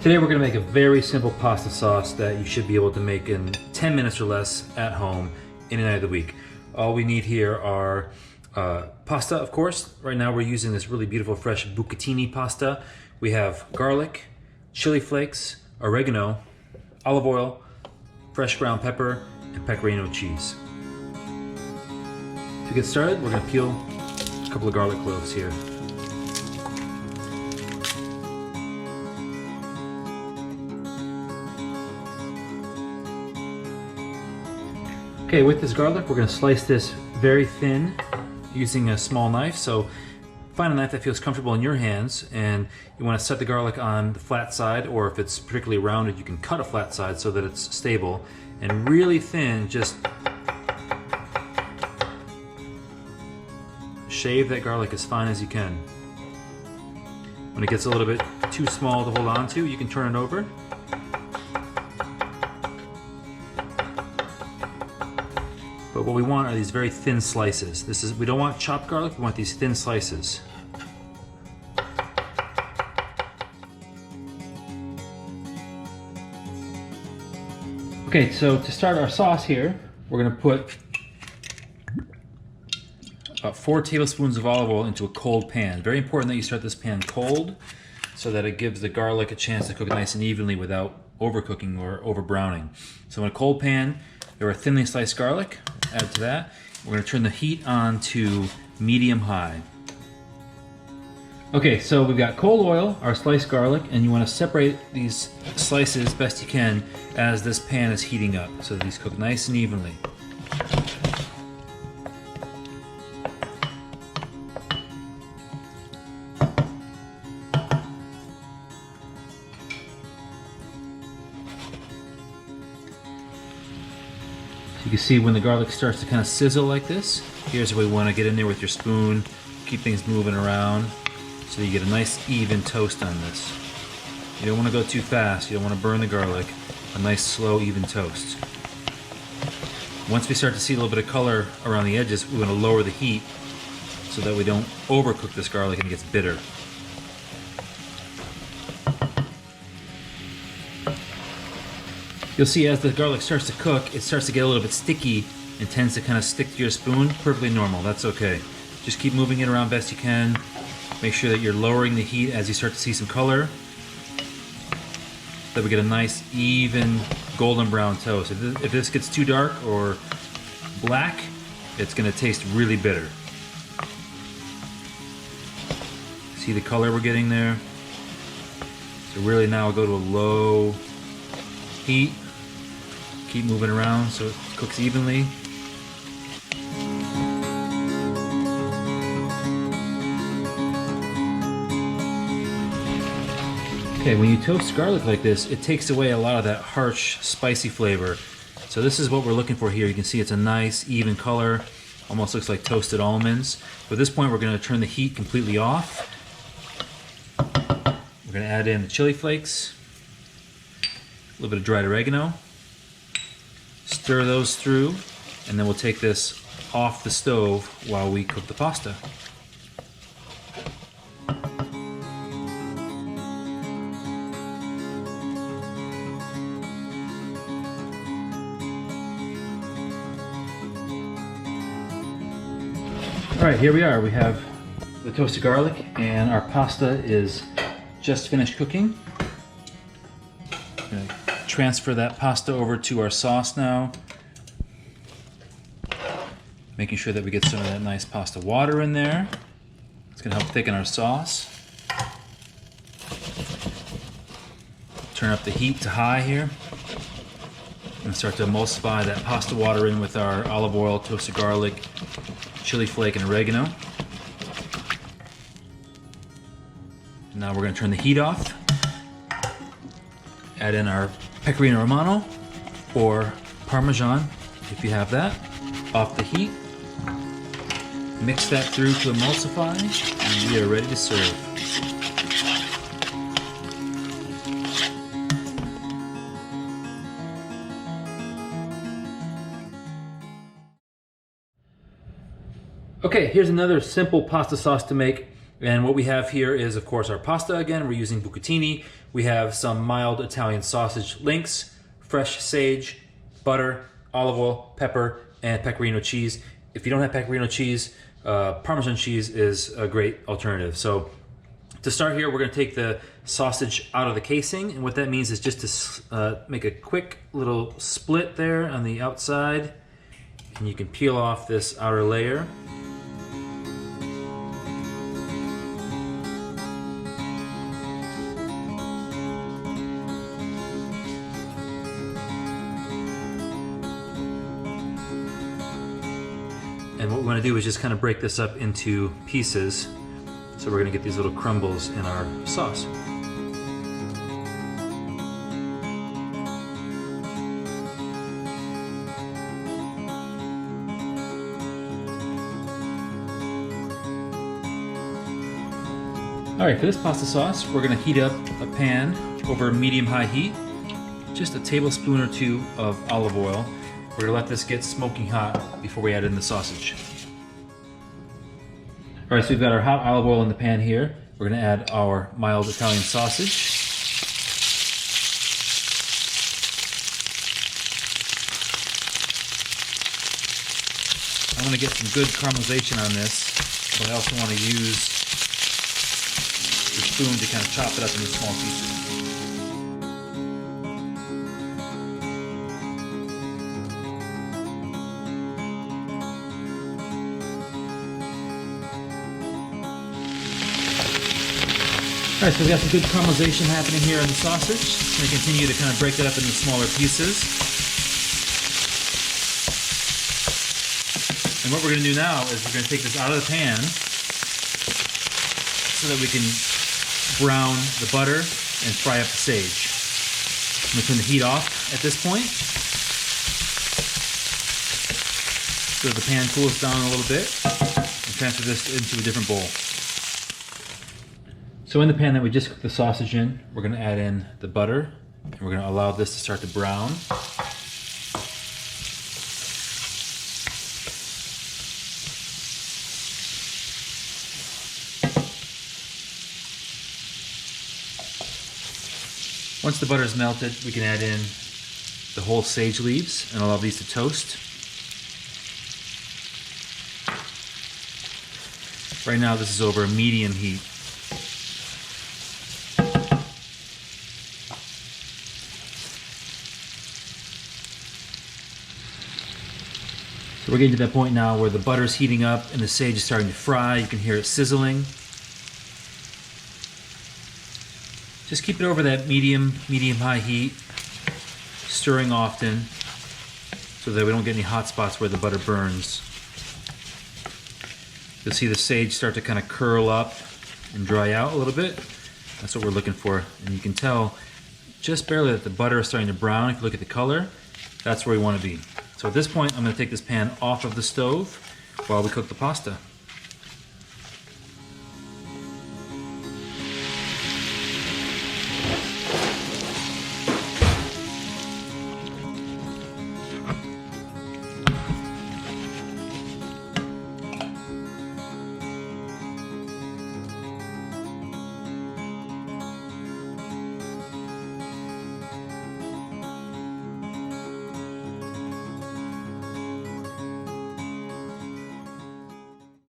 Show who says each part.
Speaker 1: Today we're going to make a very simple pasta sauce that you should be able to make in 10 minutes or less at home any night of the week. All we need here are pasta, of course. Right now we're using this really beautiful fresh bucatini pasta. We have garlic, chili flakes, oregano, olive oil, fresh ground pepper, and pecorino cheese. To get started, we're going to peel a couple of garlic cloves here. Okay, with this garlic, we're going to slice this very thin using a small knife. So find a knife that feels comfortable in your hands, and you want to set the garlic on the flat side, or if it's particularly rounded, you can cut a flat side so that it's stable. And really thin, just shave that garlic as fine as you can. When it gets a little bit too small to hold on to, you can turn it over. But what we want are these very thin slices. We don't want chopped garlic, we want these thin slices. Okay, so to start our sauce here, we're gonna put about 4 tablespoons of olive oil into a cold pan. Very important that you start this pan cold so that it gives the garlic a chance to cook nice and evenly without overcooking or over browning. So in a cold pan, there are thinly sliced garlic. Add to that. We're going to turn the heat on to medium-high. Okay, so we've got cold oil, our sliced garlic, and you want to separate these slices best you can as this pan is heating up, so that these cook nice and evenly. You can see when the garlic starts to kind of sizzle like this, here's where we want to get in there with your spoon, keep things moving around so that you get a nice even toast on this. You don't want to go too fast, you don't want to burn the garlic, a nice slow even toast. Once we start to see a little bit of color around the edges, we want to lower the heat so that we don't overcook this garlic and it gets bitter. You'll see as the garlic starts to cook, it starts to get a little bit sticky and tends to kind of stick to your spoon. Perfectly normal, that's okay. Just keep moving it around best you can. Make sure that you're lowering the heat as you start to see some color, so that we get a nice, even golden brown toast. If this gets too dark or black, it's gonna taste really bitter. See the color we're getting there? So really now we'll go to a low heat. Keep moving around so it cooks evenly. Okay, when you toast garlic like this, it takes away a lot of that harsh, spicy flavor. So this is what we're looking for here. You can see it's a nice, even color. Almost looks like toasted almonds. But at this point, we're going to turn the heat completely off. We're going to add in the chili flakes, a little bit of dried oregano. Stir those through, and then we'll take this off the stove while we cook the pasta. All right, here we are. We have the toasted garlic, and our pasta is just finished cooking. Transfer that pasta over to our sauce now. Making sure that we get some of that nice pasta water in there. It's going to help thicken our sauce. Turn up the heat to high here. And start to emulsify that pasta water in with our olive oil, toasted garlic, chili flake, and oregano. Now we're going to turn the heat off. Add in our pecorino romano or parmesan if you have that, off the heat. Mix that through to emulsify, and we are ready to serve. Okay, here's another simple pasta sauce to make And what we have here is, of course, our pasta again. We're using bucatini. We have some mild Italian sausage links, fresh sage, butter, olive oil, pepper, and pecorino cheese. If you don't have pecorino cheese, Parmesan cheese is a great alternative. So to start here, we're going to take the sausage out of the casing, and what that means is just to make a quick little split there on the outside, and you can peel off this outer layer. And what we want to do is just kind of break this up into pieces. So we're going to get these little crumbles in our sauce. All right, for this pasta sauce, we're going to heat up a pan over medium-high heat. Just a tablespoon or two of olive oil. We're going to let this get smoking hot before we add in the sausage. All right, so we've got our hot olive oil in the pan here. We're going to add our mild Italian sausage. I want to get some good caramelization on this, but I also want to use the spoon to kind of chop it up into small pieces. All right, so we've got some good caramelization happening here on the sausage. I'm going to continue to kind of break that up into smaller pieces. And what we're going to do now is we're going to take this out of the pan so that we can brown the butter and fry up the sage. I'm going to turn the heat off at this point so that the pan cools down a little bit, and transfer this into a different bowl. So in the pan that we just cooked the sausage in, we're going to add in the butter, and we're going to allow this to start to brown. Once the butter is melted, we can add in the whole sage leaves and allow these to toast. Right now this is over a medium heat. So we're getting to that point now where the butter is heating up and the sage is starting to fry. You can hear it sizzling. Just keep it over that medium-high heat, stirring often so that we don't get any hot spots where the butter burns. You'll see the sage start to kind of curl up and dry out a little bit. That's what we're looking for. And you can tell just barely that the butter is starting to brown. If you look at the color, that's where we want to be. So at this point, I'm going to take this pan off of the stove while we cook the pasta.